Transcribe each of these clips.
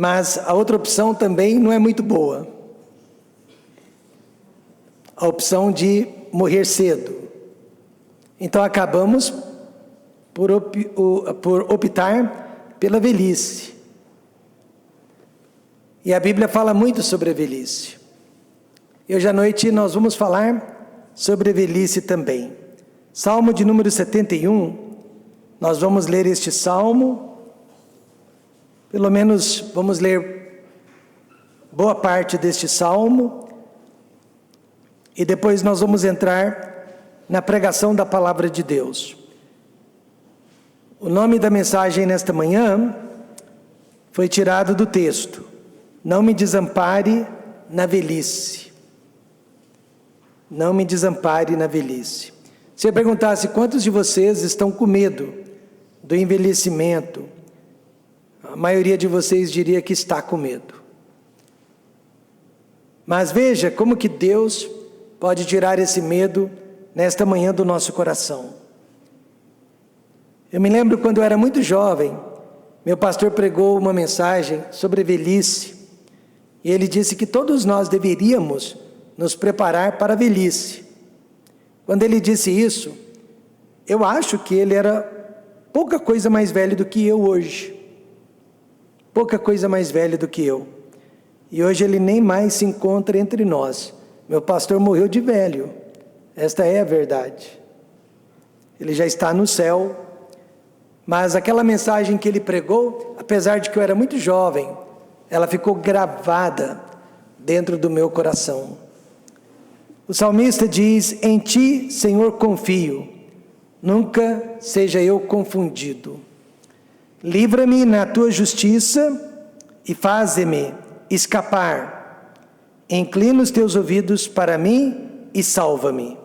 Mas a outra opção também não é muito boa. A opção de morrer cedo. Então acabamos por optar pela velhice. E a Bíblia fala muito sobre a velhice. E hoje à noite nós vamos falar sobre a velhice também. Salmo de número 71, nós vamos ler este salmo, pelo menos vamos ler boa parte deste salmo, e depois nós vamos entrar na pregação da palavra de Deus. O nome da mensagem nesta manhã foi tirado do texto: Não me desampare na velhice. Não me desampare na velhice. Se eu perguntasse quantos de vocês estão com medo do envelhecimento, a maioria de vocês diria que está com medo. Mas veja como que Deus pode tirar esse medo nesta manhã do nosso coração. Eu me lembro quando eu era muito jovem, meu pastor pregou uma mensagem sobre velhice, e ele disse que todos nós deveríamos nos preparar para a velhice. Quando ele disse isso, eu acho que ele era pouca coisa mais velho do que eu hoje. Pouca coisa mais velho do que eu. E hoje ele nem mais se encontra entre nós. Meu pastor morreu de velho. Esta é a verdade. Ele já está no céu. Mas aquela mensagem que ele pregou, apesar de que eu era muito jovem, ela ficou gravada dentro do meu coração. O salmista diz: Em ti, Senhor, confio, nunca seja eu confundido. Livra-me na tua justiça e faze-me escapar. Inclina os teus ouvidos para mim e salva-me.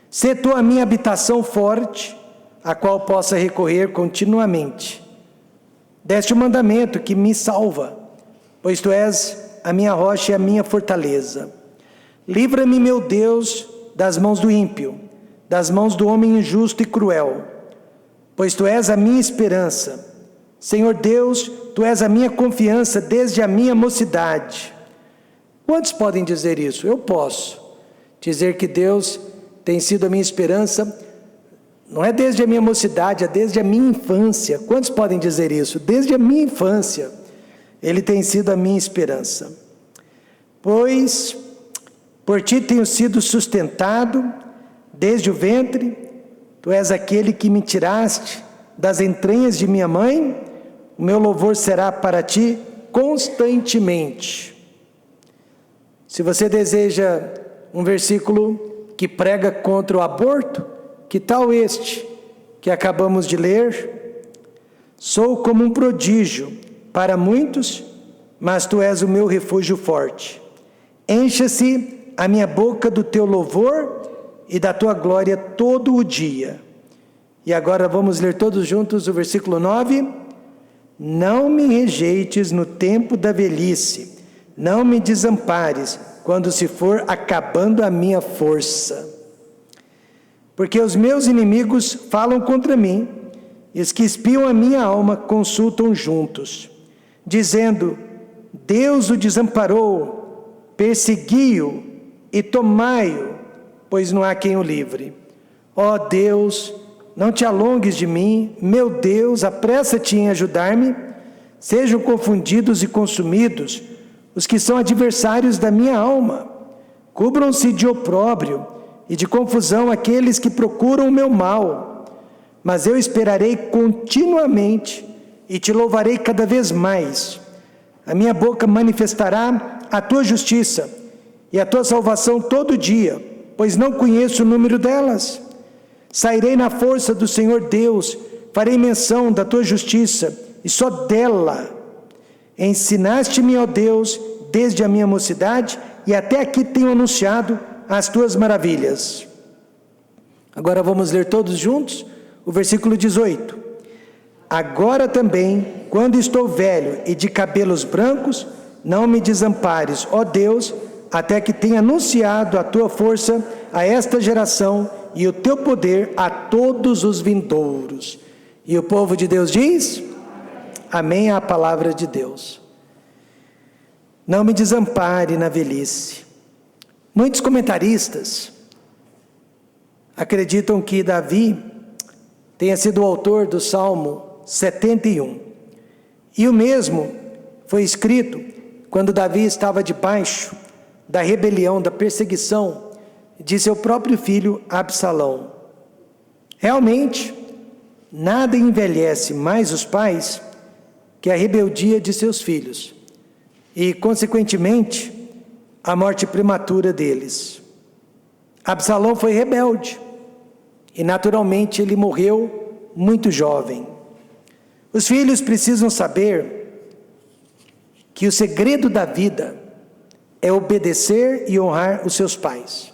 Sê tu a minha habitação forte, a qual possa recorrer continuamente. Deste o mandamento que me salva, pois tu és a minha rocha e a minha fortaleza. Livra-me, meu Deus, das mãos do ímpio, das mãos do homem injusto e cruel, pois tu és a minha esperança. Senhor Deus, tu és a minha confiança desde a minha mocidade. Quantos podem dizer isso? Eu posso dizer que Deus tem sido a minha esperança, não é desde a minha mocidade, é desde a minha infância. Quantos podem dizer isso? Desde a minha infância, Ele tem sido a minha esperança. Pois por ti tenho sido sustentado desde o ventre, tu és aquele que me tiraste das entranhas de minha mãe, o meu louvor será para ti constantemente. Se você deseja um versículo que prega contra o aborto, que tal este que acabamos de ler? Sou como um prodígio para muitos, mas tu és o meu refúgio forte. Encha-se a minha boca do teu louvor e da tua glória todo o dia. E agora vamos ler todos juntos o versículo 9. Não me rejeites no tempo da velhice, não me desampares quando se for acabando a minha força. Porque os meus inimigos falam contra mim, e os que espiam a minha alma consultam juntos, dizendo: Deus o desamparou, persegui-o e tomai-o, pois não há quem o livre. Ó Deus, não te alongues de mim, meu Deus, apressa-te em ajudar-me. Sejam confundidos e consumidos os que são adversários da minha alma. Cubram-se de opróbrio e de confusão aqueles que procuram o meu mal. Mas eu esperarei continuamente e te louvarei cada vez mais. A minha boca manifestará a tua justiça e a tua salvação todo dia, pois não conheço o número delas. Sairei na força do Senhor Deus, farei menção da tua justiça, e só dela. Ensinaste-me, ó Deus, desde a minha mocidade, e até aqui tenho anunciado as tuas maravilhas. Agora vamos ler todos juntos o versículo 18. Agora também, quando estou velho e de cabelos brancos, não me desampares, ó Deus, até que tenha anunciado a tua força a esta geração e o teu poder a todos os vindouros. E o povo de Deus diz: Amém à palavra de Deus. não me desampare na velhice. Muitos comentaristas acreditam que Davi tenha sido o autor do Salmo 71. E o mesmo foi escrito quando Davi estava debaixo da rebelião, da perseguição de seu próprio filho Absalão. Realmente, nada envelhece mais os pais que a rebeldia de seus filhos e, consequentemente, a morte prematura deles. Absalão foi rebelde e, naturalmente, ele morreu muito jovem. Os filhos precisam saber que o segredo da vida é obedecer e honrar os seus pais.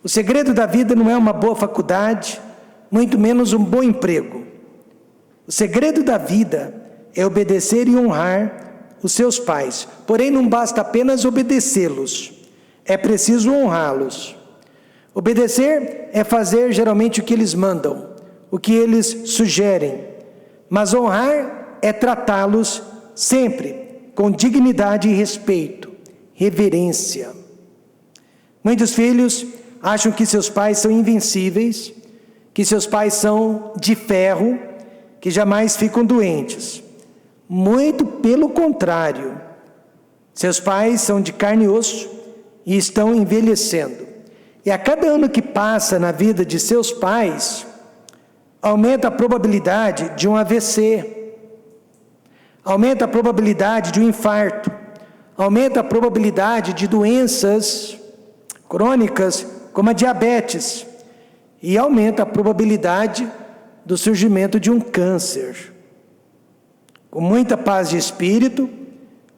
O segredo da vida não é uma boa faculdade, muito menos um bom emprego. O segredo da vida é obedecer e honrar os seus pais. Porém, não basta apenas obedecê-los, é preciso honrá-los. Obedecer é fazer geralmente o que eles mandam, o que eles sugerem. Mas honrar é tratá-los sempre com dignidade e respeito, reverência. Muitos filhos acham que seus pais são invencíveis, que seus pais são de ferro, que jamais ficam doentes. Muito pelo contrário, seus pais são de carne e osso e estão envelhecendo. E a cada ano que passa na vida de seus pais, aumenta a probabilidade de um AVC, aumenta a probabilidade de um infarto, aumenta a probabilidade de doenças crônicas como a diabetes, e aumenta a probabilidade do surgimento de um câncer. Com muita paz de espírito,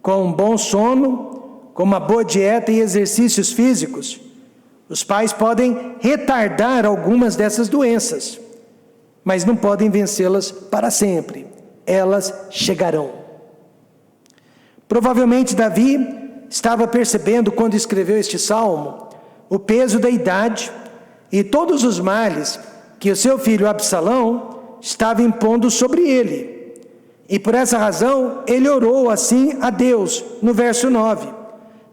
com um bom sono, com uma boa dieta e exercícios físicos, os pais podem retardar algumas dessas doenças, mas não podem vencê-las para sempre. Elas chegarão. Provavelmente Davi estava percebendo, quando escreveu este salmo, o peso da idade e todos os males que o seu filho Absalão estava impondo sobre ele. E por essa razão, ele orou assim a Deus, no verso 9: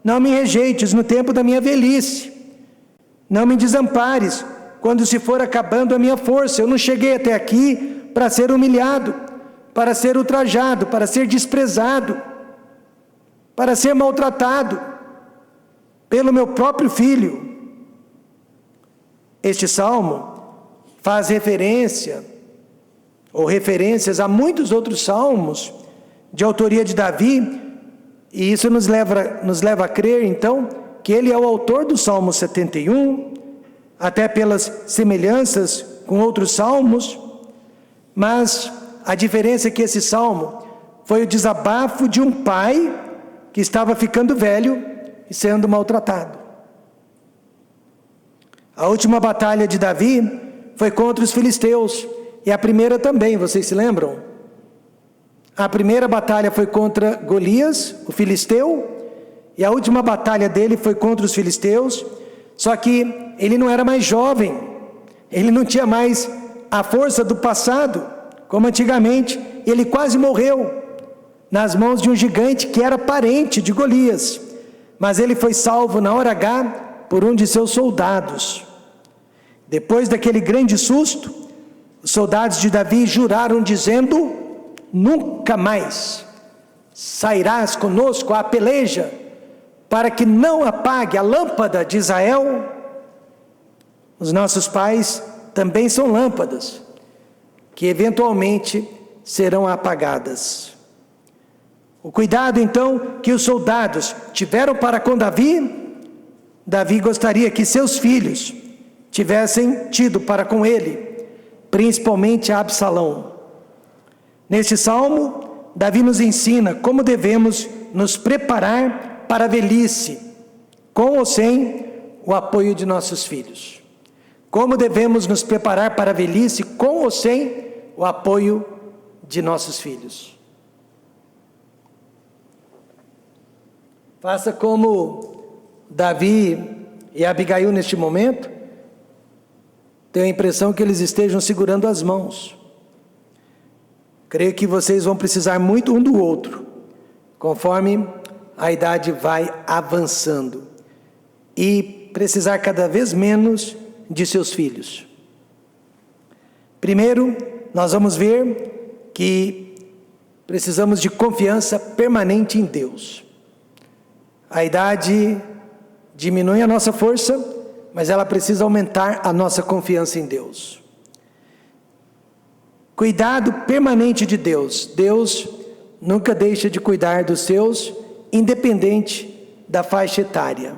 não me rejeites no tempo da minha velhice, não me desampares quando se for acabando a minha força. Eu não cheguei até aqui para ser humilhado, para ser ultrajado, para ser desprezado, para ser maltratado pelo meu próprio filho. Este salmo faz referência ou referências a muitos outros salmos de autoria de Davi, e isso nos leva a crer, então, que ele é o autor do Salmo 71, até pelas semelhanças com outros salmos. Mas a diferença é que esse salmo foi o desabafo de um pai que estava ficando velho e sendo maltratado. A última batalha de Davi foi contra os filisteus, e a primeira também, vocês se lembram? A primeira batalha foi contra Golias, o filisteu, e a última batalha dele foi contra os filisteus, só que ele não era mais jovem, ele não tinha mais a força do passado, como antigamente. Ele quase morreu nas mãos de um gigante que era parente de Golias, mas ele foi salvo na hora H por um de seus soldados. Depois daquele grande susto, os soldados de Davi juraram dizendo: nunca mais sairás conosco à peleja, para que não apague a lâmpada de Israel. Os nossos pais também são lâmpadas, que eventualmente serão apagadas. O cuidado então que os soldados tiveram para com Davi, Davi gostaria que seus filhos tivessem tido para com ele, principalmente Absalão. Neste salmo, Davi nos ensina como devemos nos preparar para a velhice, com ou sem o apoio de nossos filhos. Como devemos nos preparar para a velhice, com ou sem o apoio de nossos filhos. Faça como Davi e Abigail neste momento. Tenho a impressão que eles estejam segurando as mãos. Creio que vocês vão precisar muito um do outro, conforme a idade vai avançando e precisar cada vez menos de seus filhos. Primeiro, nós vamos ver que precisamos de confiança permanente em Deus. A idade diminui a nossa força, mas ela precisa aumentar a nossa confiança em Deus. Cuidado permanente de Deus. Deus nunca deixa de cuidar dos seus, independente da faixa etária.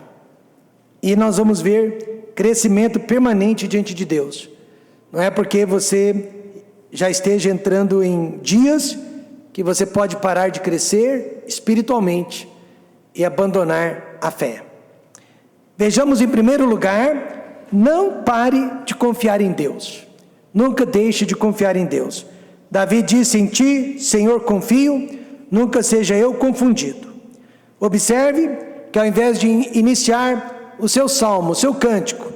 E nós vamos ver crescimento permanente diante de Deus. Não é porque você já esteja entrando em dias que você pode parar de crescer espiritualmente e abandonar a fé. Vejamos em primeiro lugar, não pare de confiar em Deus. Nunca deixe de confiar em Deus. Davi disse: em ti, Senhor, confio, nunca seja eu confundido. Observe que ao invés de iniciar o seu salmo, o seu cântico,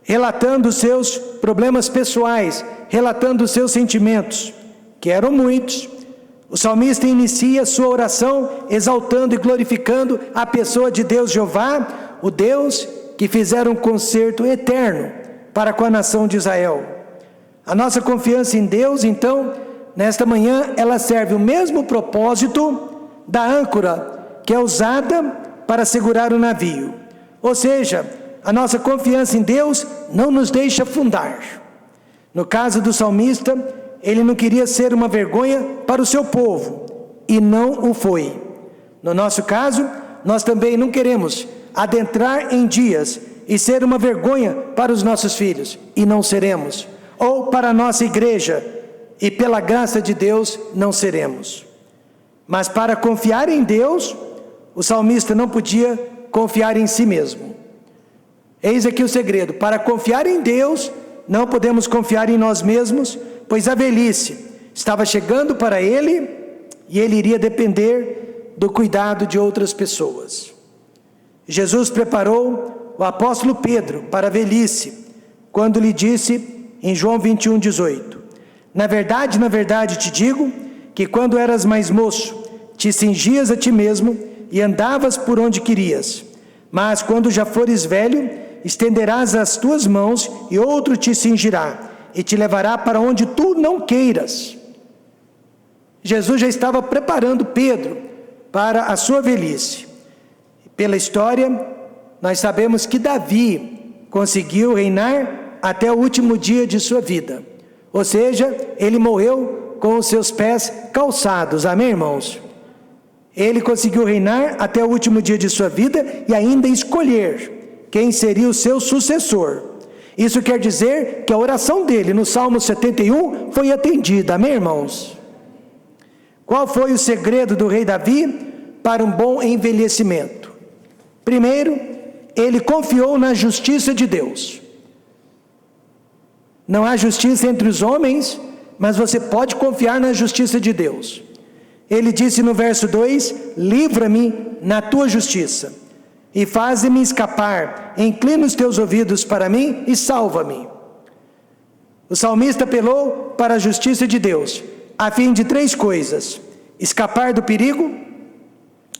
relatando os seus problemas pessoais, relatando os seus sentimentos, que eram muitos, o salmista inicia sua oração exaltando e glorificando a pessoa de Deus Jeová, o Deus que fizera um concerto eterno para com a nação de Israel. A nossa confiança em Deus, então, nesta manhã, ela serve o mesmo propósito da âncora que é usada para segurar o navio. Ou seja, a nossa confiança em Deus não nos deixa afundar. No caso do salmista, ele não queria ser uma vergonha para o seu povo, e não o foi. No nosso caso, nós também não queremos adentrar em dias e ser uma vergonha para os nossos filhos, e não seremos. Ou para a nossa igreja, e pela graça de Deus não seremos. Mas para confiar em Deus, o salmista não podia confiar em si mesmo. Eis aqui o segredo: para confiar em Deus, não podemos confiar em nós mesmos, pois a velhice estava chegando para ele, e ele iria depender do cuidado de outras pessoas. Jesus preparou o apóstolo Pedro para a velhice, quando lhe disse em João 21:18, na verdade te digo, que quando eras mais moço, te cingias a ti mesmo, e andavas por onde querias, mas quando já fores velho, estenderás as tuas mãos, e outro te cingirá, e te levará para onde tu não queiras. Jesus já estava preparando Pedro para a sua velhice. Pela história, nós sabemos que Davi conseguiu reinar até o último dia de sua vida, ou seja, ele morreu com os seus pés calçados, amém, irmãos? Ele conseguiu reinar até o último dia de sua vida e ainda escolher quem seria o seu sucessor. Isso quer dizer que a oração dele no Salmo 71 foi atendida, amém, irmãos? Qual foi o segredo do rei Davi para um bom envelhecimento? Primeiro, ele confiou na justiça de Deus. Não há justiça entre os homens, mas você pode confiar na justiça de Deus. Ele disse no verso 2: livra-me na tua justiça, e faze-me escapar, inclina os teus ouvidos para mim e salva-me. O salmista apelou para a justiça de Deus, a fim de 3 coisas: escapar do perigo,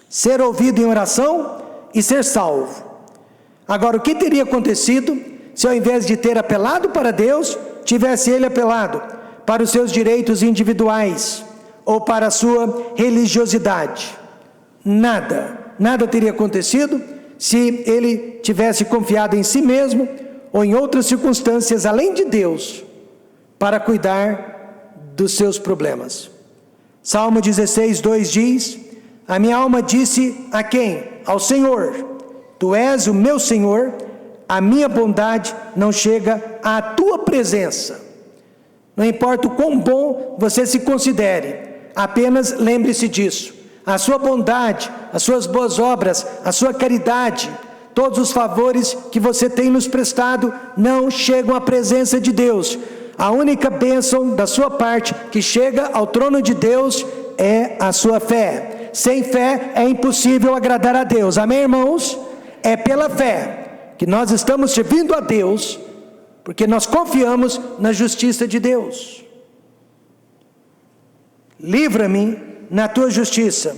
ser ouvido em oração e ser salvo. Agora, o que teria acontecido se ao invés de ter apelado para Deus, tivesse ele apelado para os seus direitos individuais ou para a sua religiosidade? Nada teria acontecido se ele tivesse confiado em si mesmo ou em outras circunstâncias além de Deus para cuidar dos seus problemas. Salmo 16:2 diz: a minha alma disse a quem? Ao Senhor: tu és o meu Senhor, a minha bondade não chega à tua presença. Não importa o quão bom você se considere, apenas lembre-se disso: a sua bondade, as suas boas obras, a sua caridade, todos os favores que você tem nos prestado não chegam à presença de Deus. A única bênção da sua parte que chega ao trono de Deus é a sua fé. Sem fé é impossível agradar a Deus, amém, irmãos? É pela fé que nós estamos servindo a Deus, porque nós confiamos na justiça de Deus. Livra-me na tua justiça.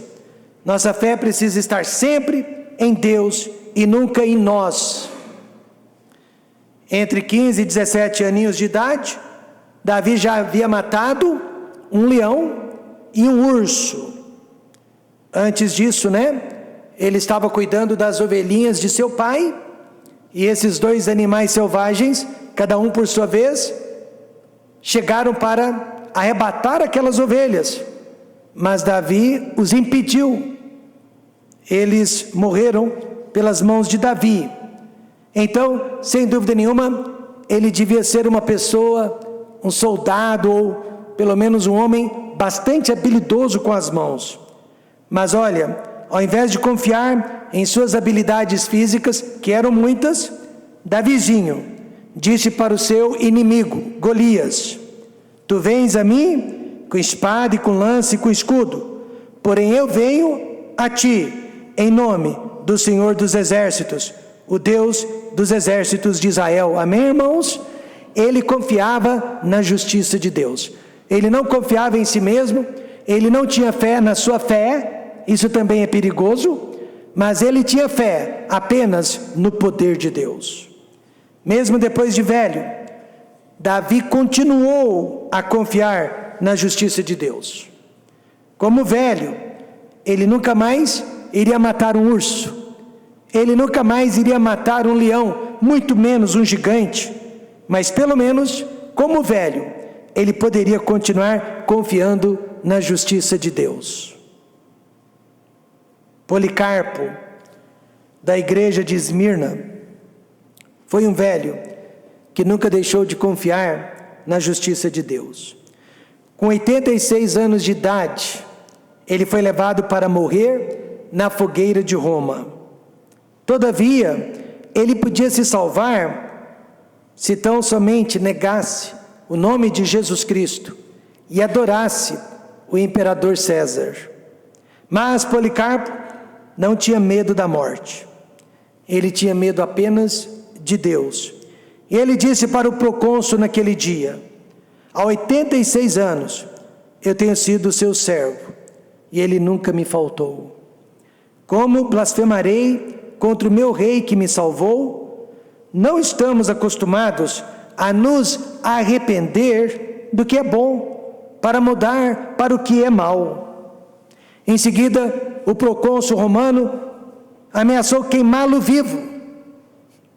Nossa fé precisa estar sempre em Deus e nunca em nós. Entre 15 e 17 aninhos de idade, Davi já havia matado um leão e um urso. Antes disso, ele estava cuidando das ovelhinhas de seu pai, e esses dois animais selvagens, cada um por sua vez, chegaram para arrebatar aquelas ovelhas, mas Davi os impediu. Eles morreram pelas mãos de Davi. Então, sem dúvida nenhuma, ele devia ser uma pessoa, um soldado, ou pelo menos um homem bastante habilidoso com as mãos. Mas olha, ao invés de confiar em suas habilidades físicas, que eram muitas, Davizinho disse para o seu inimigo, Golias: tu vens a mim com espada e com lança e com escudo, porém eu venho a ti em nome do Senhor dos Exércitos, o Deus dos exércitos de Israel. Amém, irmãos? Ele confiava na justiça de Deus. Ele não confiava em si mesmo, ele não tinha fé na sua fé, isso também é perigoso, mas ele tinha fé apenas no poder de Deus. Mesmo depois de velho, Davi continuou a confiar na justiça de Deus. Como velho, ele nunca mais iria matar um urso, ele nunca mais iria matar um leão, muito menos um gigante, mas pelo menos, como velho, ele poderia continuar confiando na justiça de Deus. Policarpo, da igreja de Esmirna, foi um velho que nunca deixou de confiar na justiça de Deus. Com 86 anos de idade, ele foi levado para morrer na fogueira de Roma. Todavia, ele podia se salvar se tão somente negasse o nome de Jesus Cristo e adorasse o imperador César. Mas Policarpo não tinha medo da morte. Ele tinha medo apenas de Deus. E ele disse para o procônsul naquele dia: há 86 anos eu tenho sido seu servo, e ele nunca me faltou. Como blasfemarei contra o meu rei que me salvou? Não estamos acostumados a nos arrepender do que é bom, para mudar para o que é mal. Em seguida, o procônsul romano ameaçou queimá-lo vivo.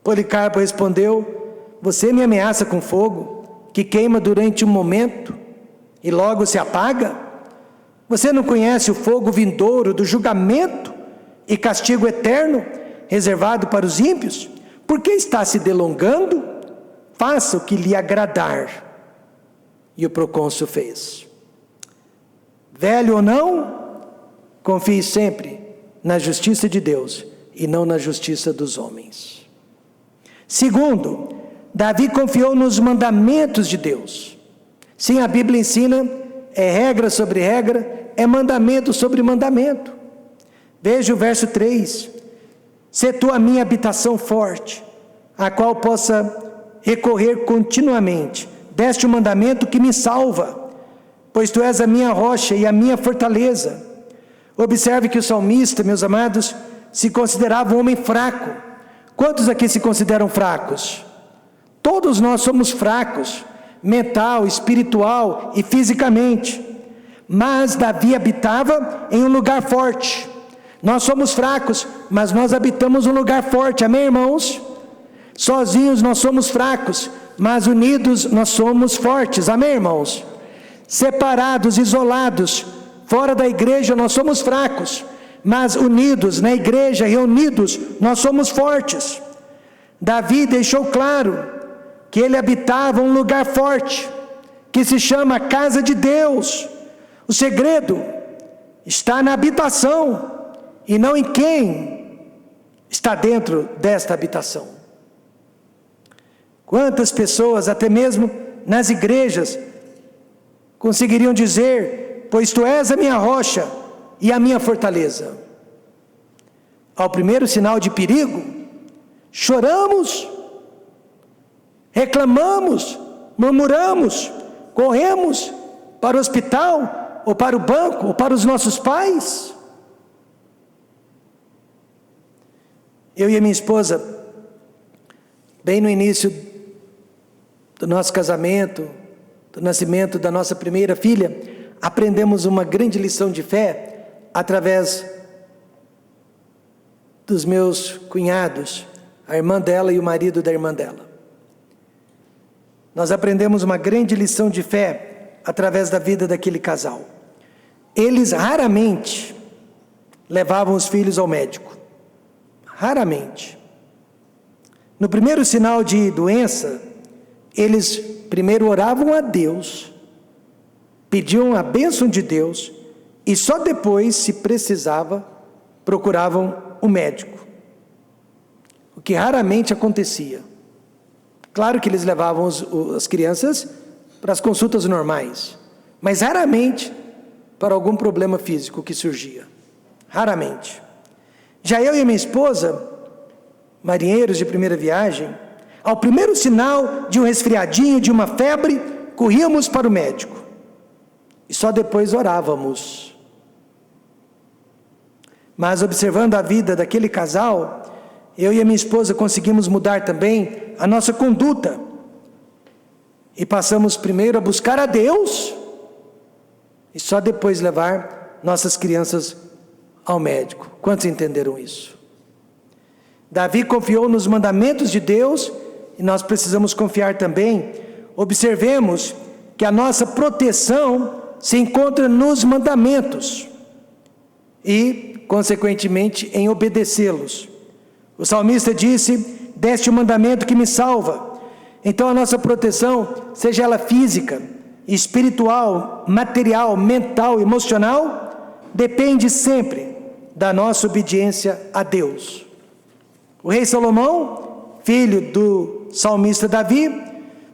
Policarpo respondeu: você me ameaça com fogo, que queima durante um momento e logo se apaga? Você não conhece o fogo vindouro do julgamento e castigo eterno, reservado para os ímpios? Por que está se delongando? Faça o que lhe agradar. E o procônsul fez. Velho ou não, confie sempre na justiça de Deus e não na justiça dos homens. Segundo, Davi confiou nos mandamentos de Deus. Sim, a Bíblia ensina, é regra sobre regra, é mandamento sobre mandamento. Veja o verso 3: se tu a minha habitação forte, a qual possa recorrer continuamente, deste o mandamento que me salva, pois tu és a minha rocha e a minha fortaleza. Observe que o salmista, meus amados, se considerava um homem fraco. Quantos aqui se consideram fracos? Todos nós somos fracos, mental, espiritual e fisicamente. Mas Davi habitava em um lugar forte. Nós somos fracos, mas nós habitamos um lugar forte, amém, irmãos? Sozinhos nós somos fracos, mas unidos nós somos fortes, amém, irmãos? Separados, isolados, fora da igreja nós somos fracos, mas unidos na igreja, reunidos, nós somos fortes. Davi deixou claro que ele habitava um lugar forte, que se chama casa de Deus. O segredo está na habitação, e não em quem está dentro desta habitação. Quantas pessoas, até mesmo nas igrejas, conseguiriam dizer: pois tu és a minha rocha e a minha fortaleza. Ao primeiro sinal de perigo, choramos, reclamamos, murmuramos, corremos para o hospital, ou para o banco, ou para os nossos pais. Eu e a minha esposa, bem no início do nosso casamento, do nascimento da nossa primeira filha, aprendemos uma grande lição de fé através dos meus cunhados, a irmã dela e o marido da irmã dela. Nós aprendemos uma grande lição de fé através da vida daquele casal. Eles raramente levavam os filhos ao médico. Raramente. No primeiro sinal de doença, eles primeiro oravam a Deus, pediam a bênção de Deus, e só depois, se precisava, procuravam o médico. O que raramente acontecia. Claro que eles levavam as crianças para as consultas normais, mas raramente para algum problema físico que surgia. Raramente. Já eu e a minha esposa, marinheiros de primeira viagem, ao primeiro sinal de um resfriadinho, de uma febre, corríamos para o médico. E só depois orávamos. Mas observando a vida daquele casal, eu e a minha esposa conseguimos mudar também a nossa conduta. E passamos primeiro a buscar a Deus, e só depois levar nossas crianças ao médico. Quantos entenderam isso? Davi confiou nos mandamentos de Deus, e nós precisamos confiar também. Observemos que a nossa proteção se encontra nos mandamentos e, consequentemente, em obedecê-los. O salmista disse: deste o mandamento que me salva. Então a nossa proteção, seja ela física, espiritual, material, mental, emocional, depende sempre da nossa obediência a Deus. O rei Salomão, filho do salmista Davi,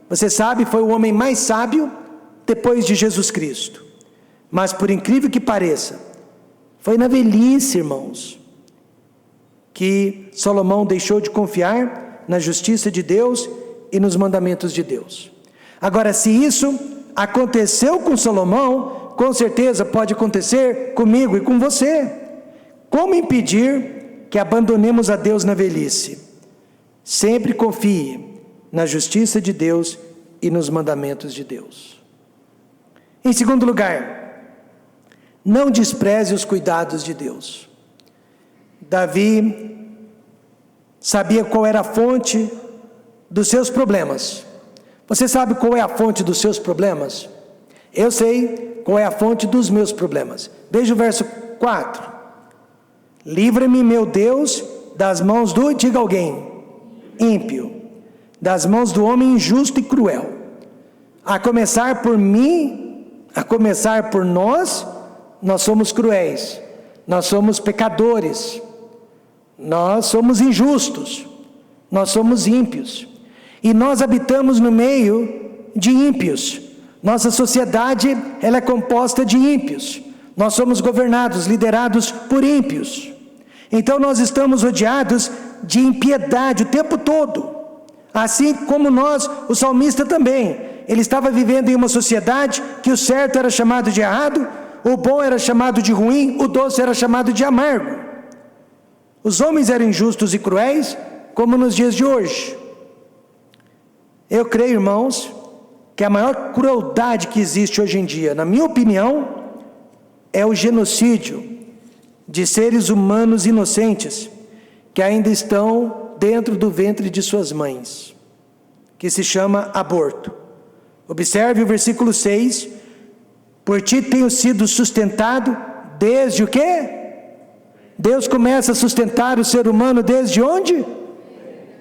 você sabe, foi o homem mais sábio depois de Jesus Cristo. Mas por incrível que pareça, foi na velhice, irmãos, que Salomão deixou de confiar na justiça de Deus e nos mandamentos de Deus. Agora, se isso aconteceu com Salomão, com certeza pode acontecer comigo e com você. Como impedir que abandonemos a Deus na velhice? Sempre confie na justiça de Deus e nos mandamentos de Deus. Em segundo lugar, não despreze os cuidados de Deus. Davi sabia qual era a fonte dos seus problemas. Você sabe qual é a fonte dos seus problemas? Eu sei qual é a fonte dos meus problemas. Veja o verso 4. Livra-me, meu Deus, das mãos do, diga alguém, ímpio, das mãos do homem injusto e cruel. A começar por mim, a começar por nós somos cruéis, nós somos pecadores, nós somos injustos, nós somos ímpios. E nós habitamos no meio de ímpios. Nossa sociedade, ela é composta de ímpios. Nós somos governados, liderados por ímpios. Então nós estamos rodeados de impiedade o tempo todo. Assim como nós, o salmista também. Ele estava vivendo em uma sociedade que o certo era chamado de errado, o bom era chamado de ruim, o doce era chamado de amargo. Os homens eram injustos e cruéis, como nos dias de hoje. Eu creio, irmãos, que a maior crueldade que existe hoje em dia, na minha opinião, é o genocídio de seres humanos inocentes que ainda estão dentro do ventre de suas mães, que se chama aborto. Observe o versículo 6: por ti tenho sido sustentado desde o quê? Deus começa a sustentar o ser humano desde onde?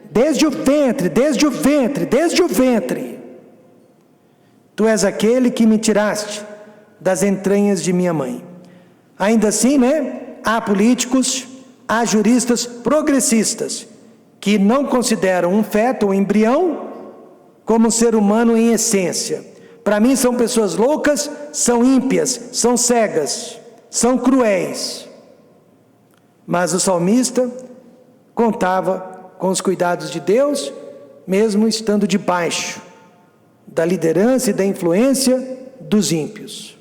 Desde o ventre, desde o ventre, desde o ventre. Tu és aquele que me tiraste das entranhas de minha mãe. Ainda assim, há políticos, há juristas progressistas que não consideram um feto, um embrião, como um ser humano em essência. Para mim são pessoas loucas, são ímpias, são cegas, são cruéis. Mas o salmista contava com os cuidados de Deus, mesmo estando debaixo da liderança e da influência dos ímpios.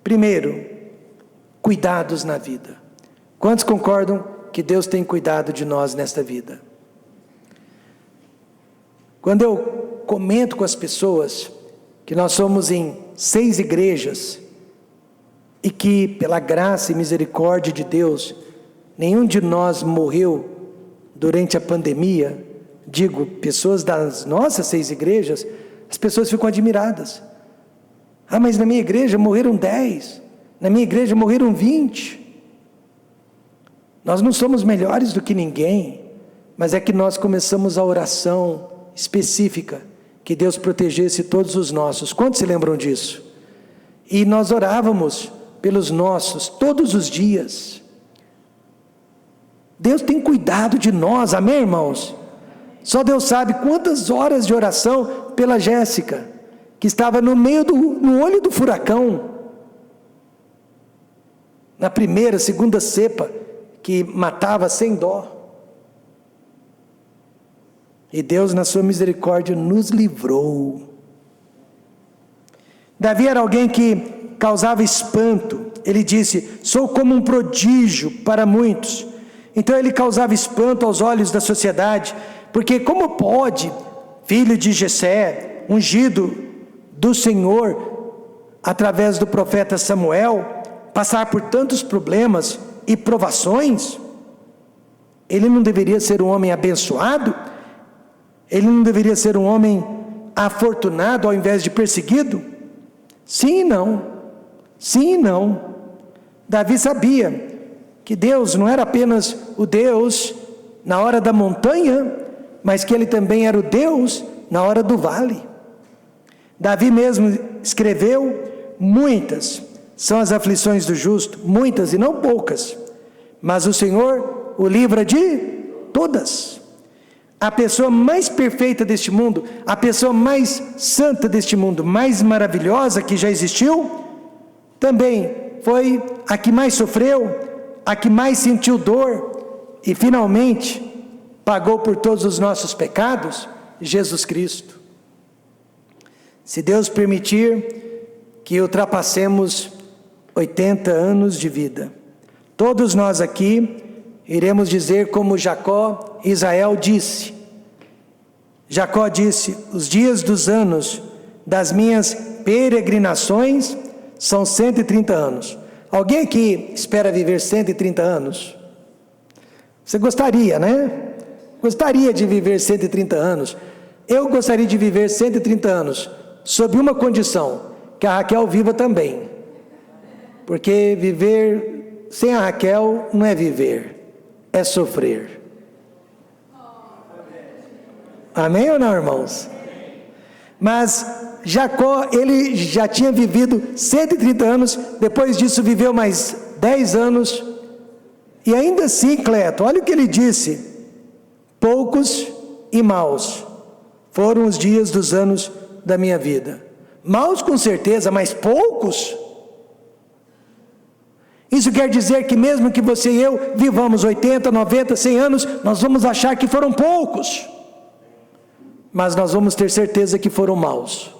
Primeiro, cuidados na vida. Quantos concordam que Deus tem cuidado de nós nesta vida. Quando eu comento com as pessoas que nós somos em 6 igrejas e que, pela graça e misericórdia de Deus, nenhum de nós morreu durante a pandemia, digo, pessoas das nossas 6 igrejas, as pessoas ficam admiradas. Ah, mas na minha igreja morreram 10, na minha igreja morreram 20. Nós não somos melhores do que ninguém, mas é que nós começamos a oração específica, que Deus protegesse todos os nossos. Quantos se lembram disso? E nós orávamos pelos nossos todos os dias. Deus tem cuidado de nós, amém, irmãos? Só Deus sabe quantas horas de oração pela Jéssica, que estava no olho do furacão, na primeira, segunda cepa, que matava sem dó. E Deus, na sua misericórdia, nos livrou. Davi era alguém que causava espanto. Ele disse: sou como um prodígio para muitos. Então ele causava espanto aos olhos da sociedade, porque como pode, filho de Jessé, ungido do Senhor, através do profeta Samuel, passar por tantos problemas e provações? Ele não deveria ser um homem abençoado? Ele não deveria ser um homem afortunado ao invés de perseguido? Sim e não. Sim e não. Davi sabia que Deus não era apenas o Deus na hora da montanha, mas que Ele também era o Deus na hora do vale. Davi mesmo escreveu: muitas são as aflições do justo, muitas e não poucas, mas o Senhor o livra de todas. A pessoa mais perfeita deste mundo, a pessoa mais santa deste mundo, mais maravilhosa que já existiu, também foi a que mais sofreu, a que mais sentiu dor e finalmente pagou por todos os nossos pecados, Jesus Cristo. Se Deus permitir que ultrapassemos 80 anos de vida, todos nós aqui iremos dizer como Jacó e Israel disse. Jacó disse: os dias dos anos das minhas peregrinações são 130 anos. Alguém aqui espera viver 130 anos? Você gostaria, né? Gostaria de viver 130 anos. Eu gostaria de viver 130 anos, sob uma condição: que a Raquel viva também. Porque viver sem a Raquel não é viver, é sofrer. Amém ou não, irmãos? Mas Jacó, ele já tinha vivido 130 anos, depois disso viveu mais 10 anos, e ainda assim, Cleto, olha o que ele disse: poucos e maus foram os dias dos anos da minha vida. Maus com certeza, mas poucos? Isso quer dizer que mesmo que você e eu vivamos 80, 90, 100 anos, nós vamos achar que foram poucos, mas nós vamos ter certeza que foram maus.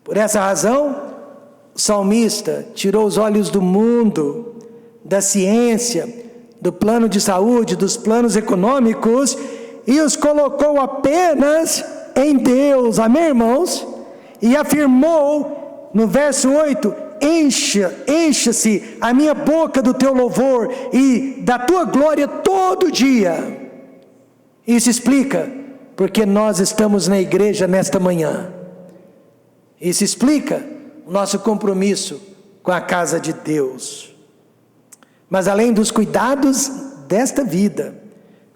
Por essa razão, o salmista tirou os olhos do mundo, da ciência, do plano de saúde, dos planos econômicos, e os colocou apenas em Deus, amém, irmãos? E afirmou no verso 8: encha-se a minha boca do teu louvor e da tua glória todo dia. Isso explica porque nós estamos na igreja nesta manhã. Isso explica o nosso compromisso com a casa de Deus. Mas além dos cuidados desta vida,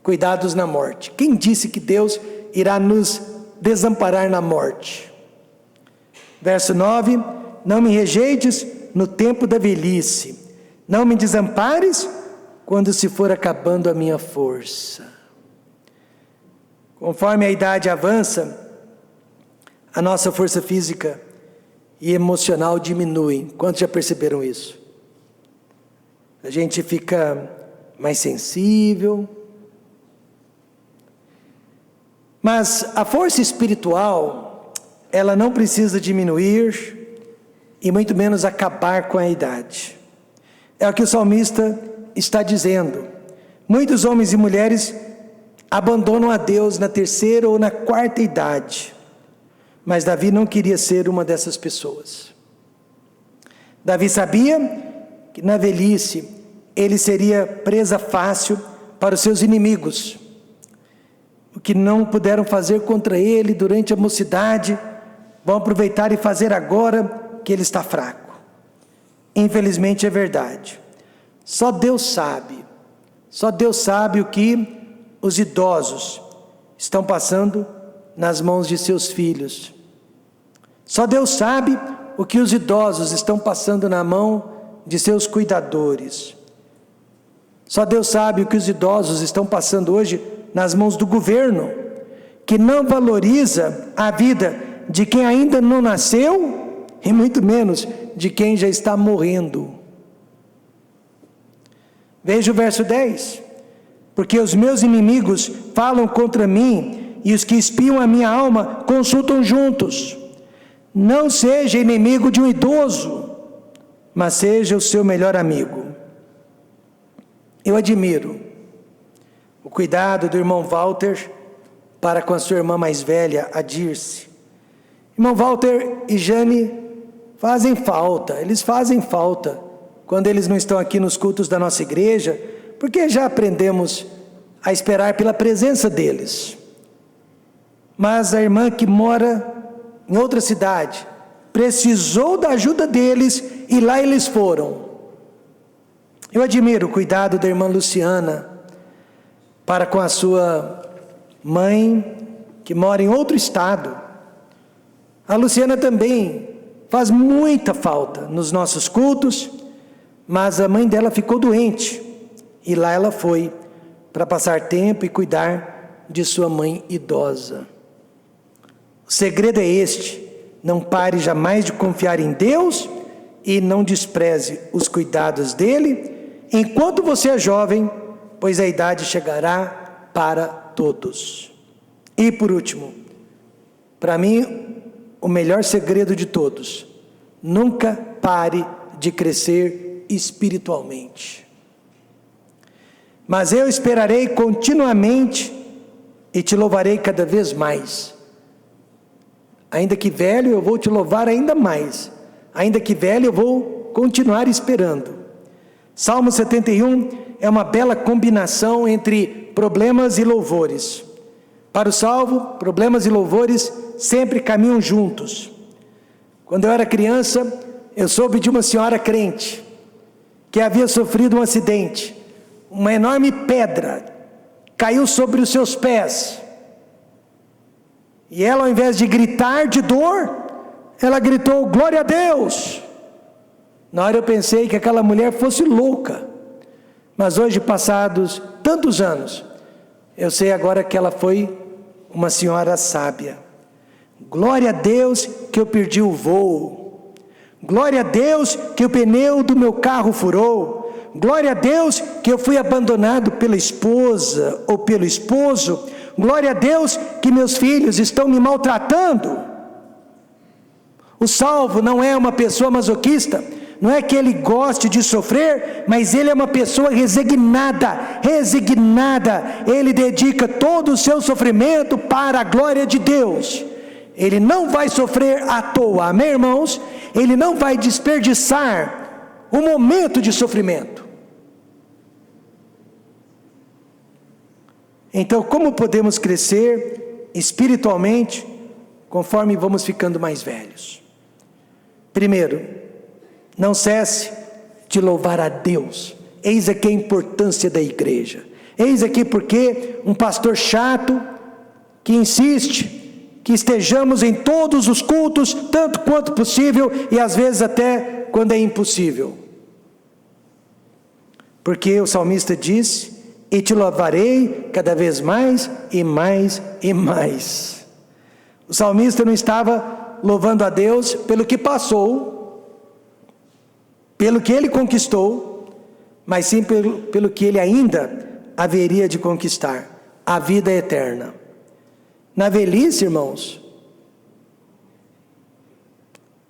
cuidados na morte. Quem disse que Deus irá nos desamparar na morte? Verso 9: não me rejeites no tempo da velhice, não me desampares quando se for acabando a minha força. Conforme a idade avança, a nossa força física e emocional diminuem. Quantos já perceberam isso? A gente fica mais sensível. Mas a força espiritual, ela não precisa diminuir e muito menos acabar com a idade. É o que o salmista está dizendo. Muitos homens e mulheres abandonam a Deus na terceira ou na quarta idade. Mas Davi não queria ser uma dessas pessoas. Davi sabia que na velhice ele seria presa fácil para os seus inimigos. O que não puderam fazer contra ele durante a mocidade, vão aproveitar e fazer agora que ele está fraco. Infelizmente é verdade. Só Deus sabe o que os idosos estão passando nas mãos de seus filhos. Só Deus sabe o que os idosos estão passando na mão de seus cuidadores. Só Deus sabe o que os idosos estão passando hoje nas mãos do governo, que não valoriza a vida de quem ainda não nasceu e muito menos de quem já está morrendo. Veja o verso 10. Porque os meus inimigos falam contra mim e os que espiam a minha alma consultam juntos. Não seja inimigo de um idoso, mas seja o seu melhor amigo. Eu admiro o cuidado do irmão Walter para com a sua irmã mais velha, a Dirce. Irmão Walter e Jane fazem falta, eles fazem falta quando eles não estão aqui nos cultos da nossa igreja, porque já aprendemos a esperar pela presença deles. Mas a irmã que mora em outra cidade precisou da ajuda deles e lá eles foram. Eu admiro o cuidado da irmã Luciana para com a sua mãe que mora em outro estado. A Luciana também faz muita falta nos nossos cultos, mas a mãe dela ficou doente e lá ela foi para passar tempo e cuidar de sua mãe idosa. O segredo é este: não pare jamais de confiar em Deus e não despreze os cuidados dele enquanto você é jovem, pois a idade chegará para todos. E por último, para mim, o melhor segredo de todos: nunca pare de crescer espiritualmente. Mas eu esperarei continuamente e te louvarei cada vez mais. Ainda que velho, eu vou te louvar ainda mais. Ainda que velho, eu vou continuar esperando. Salmo 71 é uma bela combinação entre problemas e louvores. Para o salvo, problemas e louvores sempre caminham juntos. Quando eu era criança, eu soube de uma senhora crente que havia sofrido um acidente. Uma enorme pedra caiu sobre os seus pés. E ela, ao invés de gritar de dor, ela gritou: glória a Deus. Na hora eu pensei que aquela mulher fosse louca. Mas hoje, passados tantos anos, eu sei agora que ela foi uma senhora sábia. Glória a Deus que eu perdi o voo. Glória a Deus que o pneu do meu carro furou. Glória a Deus que eu fui abandonado pela esposa ou pelo esposo. Glória a Deus que meus filhos estão me maltratando. O salvo não é uma pessoa masoquista. Não é que ele goste de sofrer, mas ele é uma pessoa resignada. Ele dedica todo o seu sofrimento para a glória de Deus. Ele não vai sofrer à toa, amém, irmãos? Ele não vai desperdiçar um momento de sofrimento. Então, como podemos crescer espiritualmente conforme vamos ficando mais velhos? Primeiro, não cesse de louvar a Deus. Eis aqui a importância da igreja. Eis aqui porque um pastor chato que insiste que estejamos em todos os cultos, tanto quanto possível, e às vezes até quando é impossível. Porque o salmista disse: e te louvarei cada vez mais e mais e mais. O salmista não estava louvando a Deus pelo que passou, pelo que ele conquistou, mas sim pelo que ele ainda haveria de conquistar: a vida eterna. Na velhice, irmãos,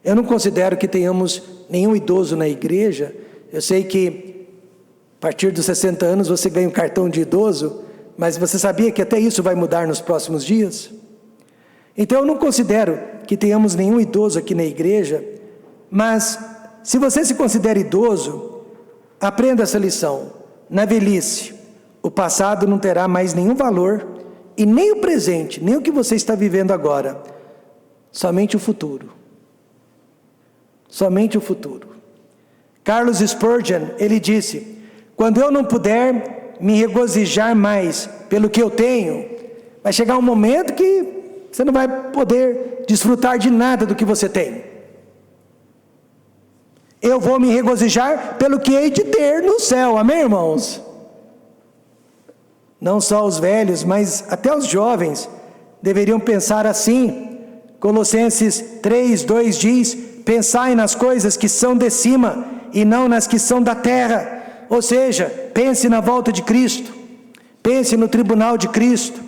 eu não considero que tenhamos nenhum idoso na igreja Eu sei que a partir dos 60 anos você ganha um cartão de idoso, mas você sabia que até isso vai mudar nos próximos dias? Então eu não considero que tenhamos nenhum idoso aqui na igreja, mas se você se considera idoso, aprenda essa lição. Na velhice, o passado não terá mais nenhum valor, e nem o presente, nem o que você está vivendo agora, somente o futuro. Somente o futuro. Charles Spurgeon, ele disse: quando eu não puder me regozijar mais pelo que eu tenho, vai chegar um momento que você não vai poder desfrutar de nada do que você tem. Eu vou me regozijar pelo que hei de ter no céu, amém, irmãos? Não só os velhos, mas até os jovens deveriam pensar assim. Colossenses 3:2 diz: pensai nas coisas que são de cima e não nas que são da terra. Ou seja, pense na volta de Cristo, pense no tribunal de Cristo,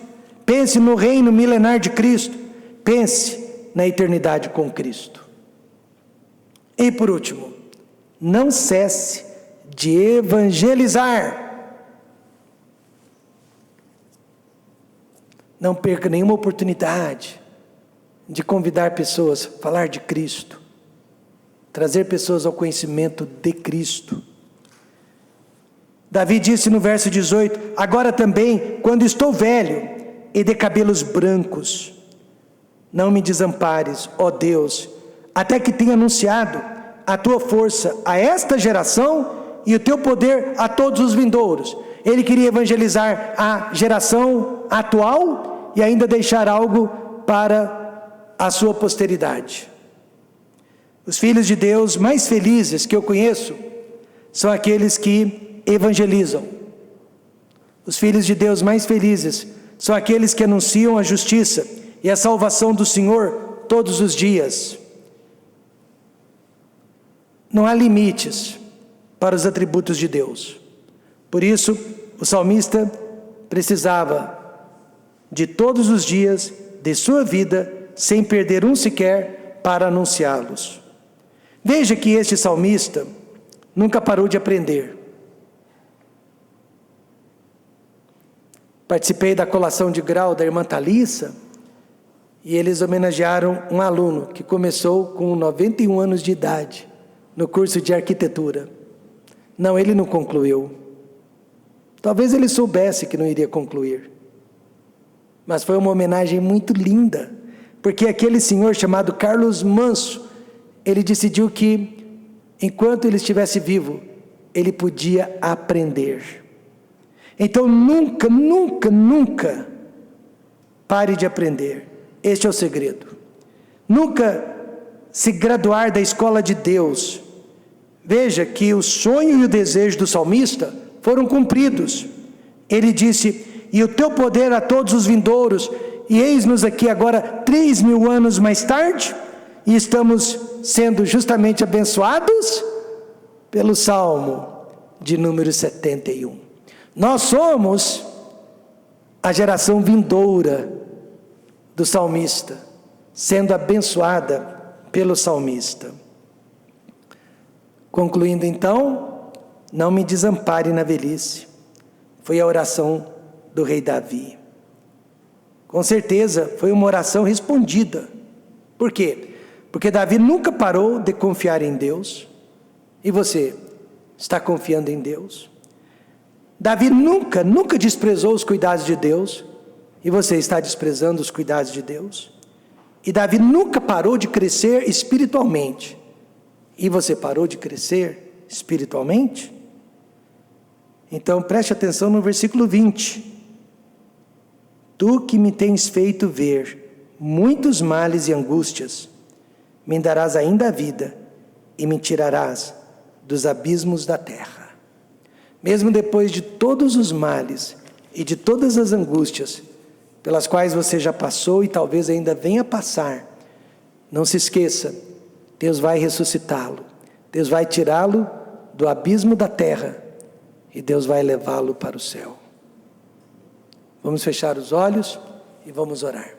pense no reino milenar de Cristo, pense na eternidade com Cristo. E por último, não cesse de evangelizar. Não perca nenhuma oportunidade de convidar pessoas a falar de Cristo, trazer pessoas ao conhecimento de Cristo. Davi disse no verso 18: agora também, quando estou velho e de cabelos brancos, não me desampares, ó Deus, até que tenha anunciado a tua força a esta geração e o teu poder a todos os vindouros. Ele queria evangelizar a geração atual e ainda deixar algo para a sua posteridade. Os filhos de Deus mais felizes que eu conheço são aqueles que evangelizam. Os filhos de Deus mais felizes são aqueles que anunciam a justiça e a salvação do Senhor todos os dias. Não há limites para os atributos de Deus. Por isso, o salmista precisava de todos os dias de sua vida, sem perder um sequer, para anunciá-los. Veja que este salmista nunca parou de aprender. Participei da colação de grau da irmã Thalissa, e eles homenagearam um aluno que começou com 91 anos de idade, no curso de arquitetura. Não, ele não concluiu. Talvez ele soubesse que não iria concluir. Mas foi uma homenagem muito linda, porque aquele senhor chamado Carlos Manso, ele decidiu que, enquanto ele estivesse vivo, ele podia aprender. Então nunca, nunca, nunca pare de aprender. Este é o segredo. Nunca se graduar da escola de Deus. Veja que o sonho e o desejo do salmista foram cumpridos. Ele disse: e o teu poder a todos os vindouros, e eis-nos aqui agora 3.000 anos mais tarde, e estamos sendo justamente abençoados pelo Salmo de número 71. Nós somos a geração vindoura do salmista, sendo abençoada pelo salmista. Concluindo então, não me desampare na velhice, foi a oração do rei Davi. Com certeza foi uma oração respondida. Por quê? Porque Davi nunca parou de confiar em Deus. E você, está confiando em Deus? Davi nunca desprezou os cuidados de Deus. E você está desprezando os cuidados de Deus? E Davi nunca parou de crescer espiritualmente. E você parou de crescer espiritualmente? Então preste atenção no versículo 20. Tu que me tens feito ver muitos males e angústias, me darás ainda a vida e me tirarás dos abismos da terra. Mesmo depois de todos os males e de todas as angústias pelas quais você já passou e talvez ainda venha passar, não se esqueça, Deus vai ressuscitá-lo, Deus vai tirá-lo do abismo da terra e Deus vai levá-lo para o céu. Vamos fechar os olhos e vamos orar.